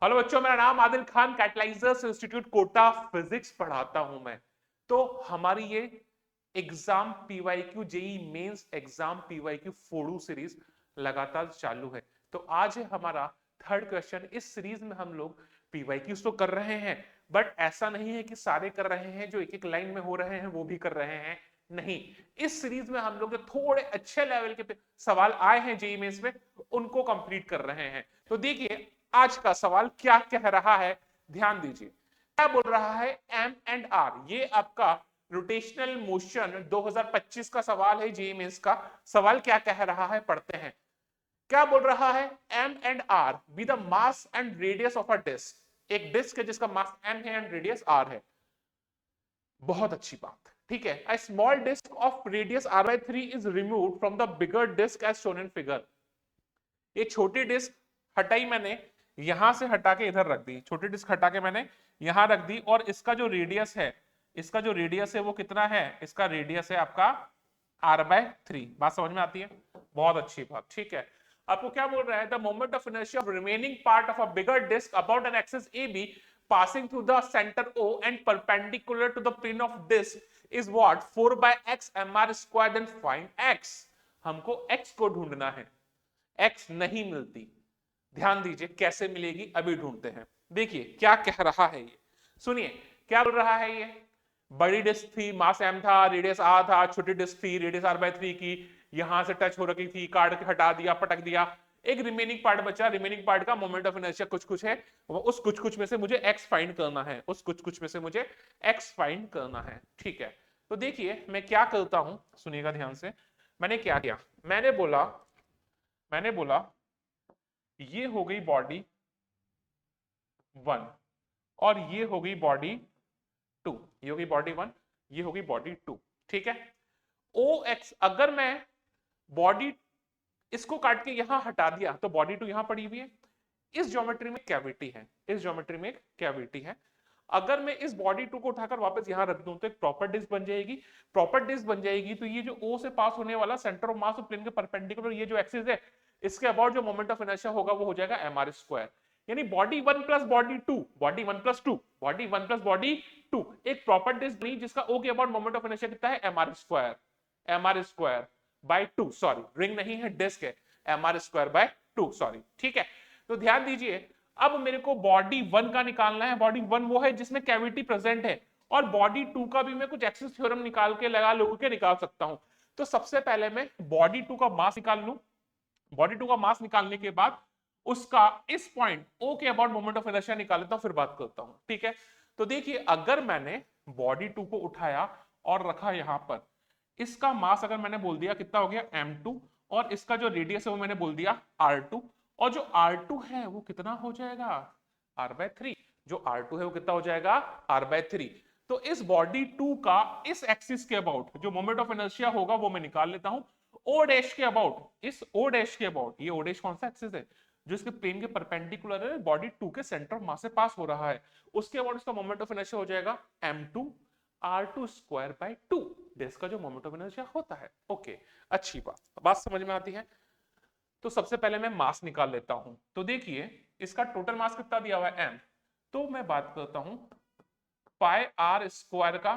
Hello बच्चों, मेरा नाम Adil Khan, Catalysers institute Kota physics पढ़ाता हूं मैं। तो हमारी ये exam PYQ JEE mains exam PYQ फोड़ू सीरीज लगातार चालू है। तो आज है हमारा थर्ड क्वेश्चन। इस सीरीज में हम लोग पीवाईक्यूज तो कर रहे हैं, बट ऐसा नहीं है कि सारे कर रहे हैं, जो एक एक लाइन में हो रहे हैं वो भी कर रहे हैं। नहीं, इस सीरीज में हम लोग जो थोड़े अच्छे लेवल के सवाल आए हैं जेई मेंस में, उनको कंप्लीट कर रहे हैं। तो देखिए आज का सवाल क्या कह रहा है, ध्यान दीजिए। क्या बोल रहा है, एम एंड आर, ये आपका रोटेशनल मोशन 2025 का सवाल है, जेई मेंस का। सवाल क्या कह रहा है, पढ़ते हैं। क्या बोल रहा है, M and R be the mass and radius of a disc. एक डिस्क है जिसका मास एम है एंड रेडियस आर है। बहुत अच्छी बात, ठीक है। A small disc of radius r/3 is removed from the bigger disc as shown in figure. ये छोटी डिस्क हटाई मैंने, यहां से हटा के इधर रख दी। छोटी डिस्क हटा के मैंने यहां रख दी, और इसका जो रेडियस है, इसका जो रेडियस है वो कितना है, इसका रेडियस है आपका r/3। बात समझ में आती है? बहुत अच्छी बात, ठीक है। आपको क्या बोल रहा है, the moment of inertia of remaining part of a bigger disc about an axis A B passing through the center O and perpendicular to the plane of disk is what, 4/x mr square, then find x। हमको x को ढूंढना है, x नहीं मिलती। ध्यान दीजिए कैसे मिलेगी, अभी ढूंढते हैं। देखिए क्या कह रहा है ये, सुनिए क्या बोल रहा है ये। बड़ी डिस्क थी, मास m था, रेडियस r था। छोटी डिस्क थी, रेडियस r/3 की, यहां से टच हो रखी थी, काट के हटा दिया, पटक दिया। एक रिमेनिंग पार्ट बचा। रिमेनिंग पार्ट का मोमेंट ऑफ इनर्शिया कुछ कुछ है, उस कुछ कुछ में से मुझे x फाइंड करना है। उस कुछ कुछ में से मुझे x फाइंड करना है, ठीक है। तो देखिए मैं क्या करता हूं, सुनिएगा ध्यान से। मैंने क्या किया, मैंने बोला ये हो गई बॉडी 1 और ये हो गई बॉडी 2। ये हो गई बॉडी 1, ये हो गई बॉडी 2, ठीक है। ओ एक्स, अगर मैं बॉडी इसको काट के यहां हटा दिया तो बॉडी 2 यहां पड़ी हुई है। इस ज्योमेट्री में कैविटी है, इस ज्योमेट्री में एक कैविटी है। अगर मैं इस बॉडी 2 को उठाकर वापस यहां रख दूं तो एक प्रॉपर डिस्क बन जाएगी। प्रॉपर डिस्क बन जाएगी तो ये जो ओ से पास होने वाला centre of mass of plane के परपेंडिकुलर ये जो एक्सिस है, इसके अबाउट जो मोमेंट ऑफ इनर्शिया होगा वो हो जाएगा mr स्क्वायर। यानी body 1 plus body 2, body 1 plus 2, body 1 plus body 2, एक प्रॉपर डिस्क बनी जिसका ओ के अबाउट मोमेंट ऑफ इनर्शिया कितना है, mr square. mr square by 2, sorry ring नहीं है, डिस्क है। mr स्क्वायर बाय 2, सॉरी, ठीक है। तो ध्यान दीजिए, अब मेरे को बॉडी 1 का निकालना है। बॉडी 1 वो है जिसमें कैविटी प्रेजेंट है, और बॉडी 2 का भी मैं कुछ एक्सिस थ्योरम निकाल के लगा लोग के निकाल सकता हूं। तो सबसे पहले मैं बॉडी 2 का मास निकाल लूं। बॉडी 2 का मास निकालने के बाद उसका इस पॉइंट ओ के अबाउट मोमेंट ऑफ इनर्शिया निकाल लेता हूं, फिर बात करता हूं, ठीक है। तो देखिए अगर मैंने बॉडी 2 को उठाया और रखा यहां पर, इसका मास अगर मैंने बोल दिया कितना हो गया, m2, और इसका जो रेडियस है वो मैंने बोल दिया r2, और जो r2 है वो कितना हो जाएगा, r/3। जो r2 है वो कितना हो जाएगा, r/3। तो इस बॉडी 2 का इस एक्सिस के अबाउट जो मोमेंट ऑफ इनर्शिया होगा वो मैं निकाल लेता हूं। ओ डैश के अबाउट, इस ओ डैश के अबाउट, ये ओ डैश कौन सा एक्सिस है, जो इसके प्लेन के परपेंडिकुलर है, बॉडी 2 के सेंटर ऑफ मास से पास हो रहा है, उसके अबाउट इसका मोमेंट ऑफ इनर्शिया हो जाएगा m2 r2 square by 2, disc का जो मोमेंट ऑफ इनर्शिया होता है। ओके, अच्छी बात समझ में आती है। तो सबसे पहले मैं मास निकाल लेता हूं। तो देखिए इसका टोटल मास कितना दिया हुआ है, m। तो मैं बात करता हूं पाई r स्क्वायर का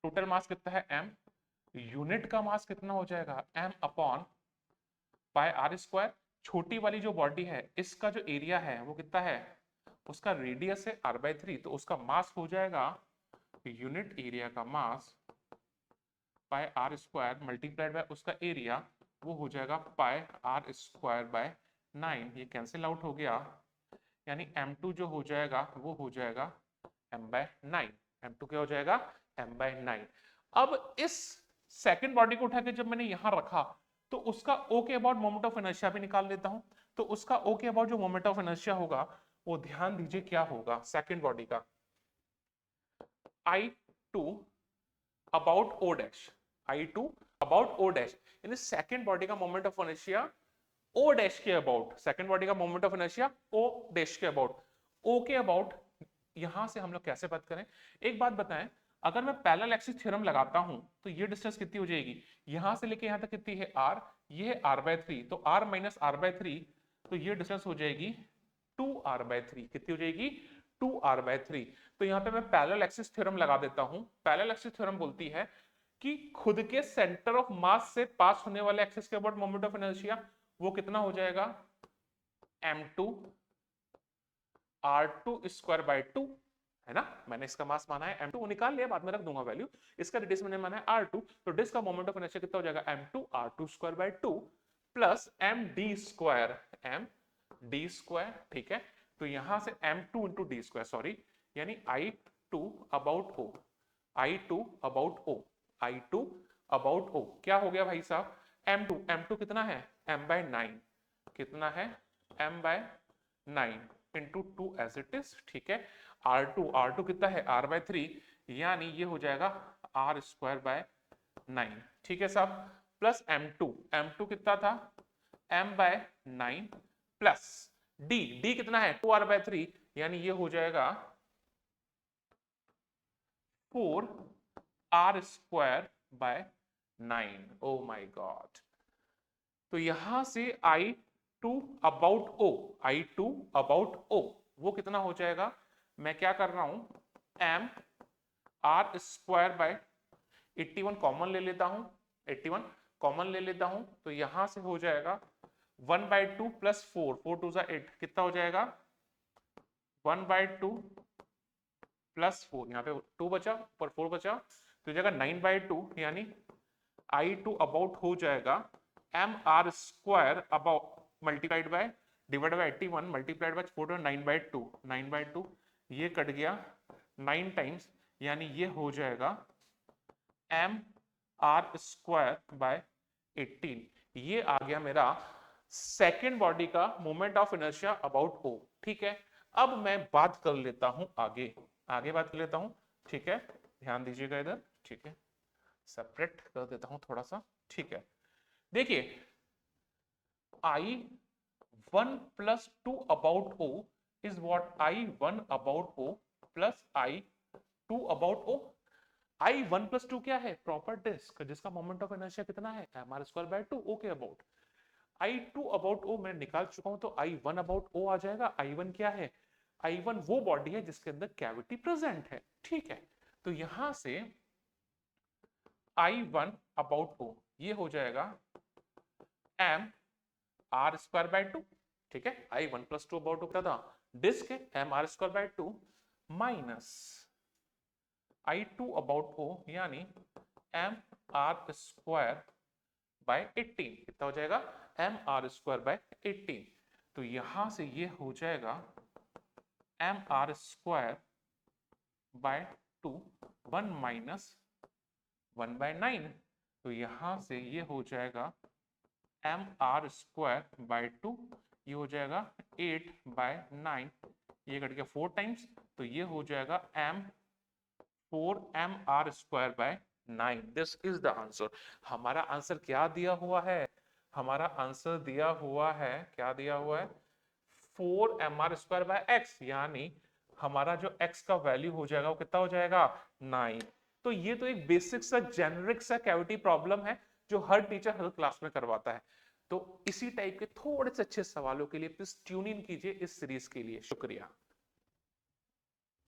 टोटल मास कितना है, m। यूनिट का मास कितना हो जाएगा, m upon pi r square. छोटी वाली जो बॉडी है इसका जो एरिया है वो कितना है, उसका रेडियस है r/3, तो उसका मास हो जाएगा, यूनिट एरिया का मास पाई r स्क्वायर मल्टीप्लाइड बाय उसका एरिया, वो हो जाएगा पाई r स्क्वायर बाय 9। ये कैंसिल आउट हो गया, यानी m2 जो हो जाएगा वो हो जाएगा m/9। m2 क्या हो जाएगा, m/9। अब इस सेकंड बॉडी को उठा के जब मैंने यहां रखा तो उसका O के अबाउट मोमेंट ऑफ इनर्शिया भी निकाल लेता हूं। तो उसका O के अबाउट जो मोमेंट ऑफ इनर्शिया होगा वो ध्यान दीजिए क्या होगा, सेकंड बॉडी का I2 about O dash, I2 about O dash, यानी सेकंड बॉडी का moment of inertia O dash के अबाउट, सेकंड बॉडी का moment of inertia O dash के अबाउट, O के अबाउट। यहां से हम लोग कैसे बात करें, एक बात बताएं, अगर मैं पैरेलल एक्सिस थ्योरम लगाता हूं तो ये डिस्टेंस कितनी हो जाएगी, यहां से लेके यहां तक कितनी है r, ये है r/3, तो r माइनस r/3, तो ये डिस्टेंस हो जाएगी 2r/3 कितनी हो जाएगी 2r/3। तो यहाँ पे मैं पैरेलल एक्सिस थ्योरम लगा देता हूं। पैरेलल एक्सिस थ्योरम बोलती है कि खुद के सेंटर ऑफ मास से पास होने वाले एक्सिस के अबाउट मोमेंट ऑफ इनर्शिया वो कितना हो जाएगा m2 r2 स्क्वायर बाय 2 है ना। मैंने इसका मास माना है m2 निकाल लिया, बाद में रख दूंगा वैल्यू। इसका रेडियस मैंने माना है r2, तो डिस्क का मोमेंट ऑफ इनर्शिया कितना हो जाएगा m2 r2 square by 2 plus md square, ठीक है। तो यहां से m2 into D square, sorry, यानी I2 about O, I2 about O, I2 about O क्या हो गया भाई साहब, m2 कितना है m/9, कितना है m/9 into 2 as it is, ठीक है। R2 कितना है r/3, यानी ये हो जाएगा r स्क्वायर बाय 9, ठीक है साहब, प्लस m2 कितना था m/9 प्लस d कितना है 2r/3, यानी ये हो जाएगा 4r square by 9। Oh my God. तो यहां से I2 अबाउट O वो कितना हो जाएगा, मैं क्या कर रहा हूं m r square by 81 common ले लेता हूं, 81 कॉमन ले लेता हूं, तो यहां से हो जाएगा 1/2 प्लस 4 2 8 कितना हो जाएगा 1/2 प्लस 4, यहाँ पे 2 बचा पर 4 बचा, तो जाएगा 9/2, यानी I2 अबाउट हो जाएगा mr square about multiplied by divide by 81 multiplied by 4 9/2 ये कट गया 9 टाइम्स, यानी ये हो जाएगा mr स्क्वायर बाय 18। ये आ गया मेरा सेकेंड बॉडी का moment of inertia about O, ठीक है। अब मैं बात कर लेता हूं आगे बात कर लेता हूं, ठीक है, ध्यान दीजिएगा इधर, ठीक है, सेपरेट कर देता हूं थोड़ा सा, ठीक है। देखिए I1 plus 2 about O is what I1 about O plus I2 about O। I1 plus 2 क्या है, प्रॉपर डिस्क जिसका मोमेंट ऑफ इनर्शिया कितना है mr स्क्वायर बाय 2 O के अबाउट। I2 अबाउट O मैं निकाल चुका हूं, तो I1 अबाउट O आ जाएगा। I1 क्या है, I1 वो बॉडी है जिसके अंदर कैविटी प्रेजेंट है, ठीक है। तो यहां से I1 अबाउट O ये हो जाएगा mr स्क्वायर बाय 2, ठीक है। I1 प्लस 2 अबाउट O क्या था, डिस्क है, mr square by 2 minus I2 about O यानी mr स्क्वायर बाय 18 कितना हो जाएगा mr स्क्वायर बाय 18। तो यहां से ये हो जाएगा mr स्क्वायर बाय 2 1 माइनस 1/9, तो यहां से ये हो जाएगा mr स्क्वायर बाय 2, ये हो जाएगा 8/9, ये कट गया 4 टाइम्स, तो ये हो जाएगा 4 mr square by 9। This is the answer. हमारा आंसर क्या दिया हुआ है, हमारा आंसर दिया हुआ है, क्या दिया हुआ है 4 mr स्क्वायर बाय x, यानी हमारा जो x का वैल्यू हो जाएगा वो कितना हो जाएगा 9। तो ये तो एक बेसिक सा जेनरिक सा कैविटी प्रॉब्लम है जो हर टीचर हर क्लास में करवाता है। तो इसी टाइप के थोड़े से अच्छे सवालों के लिए प्लीज ट्यून इन कीजिए इस सीरीज के लिए। शुक्रिया।